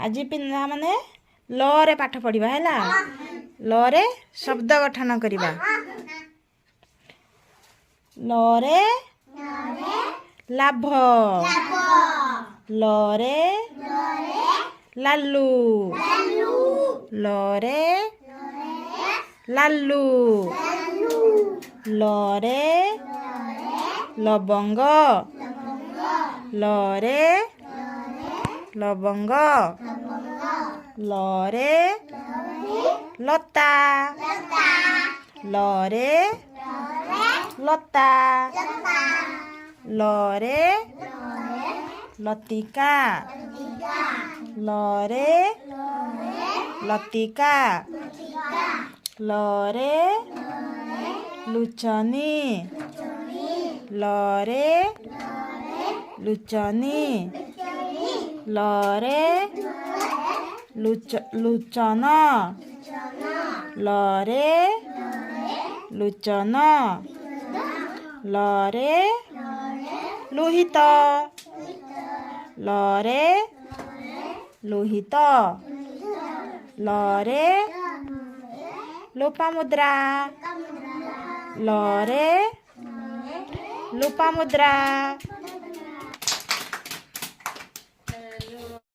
आज पिला माने ल रे पाठ पढ़िबा हैला। ल रे शब्द गठन करिबा। ल रे लाभ। ल रे लालू। ल रे लालू। ल रे लवंग। ल रे लवंग। ल रे लता। ल रे लता। ल रे लतिका। ल रे लतिका। ल रे लुचनी। ल रे लुचनी। ल रे लुचन। ल रे लुचन। ल रे लोहित। ल रे लोहित। ल रे लोपामुद्रा। ल रे लोपामुद्रा।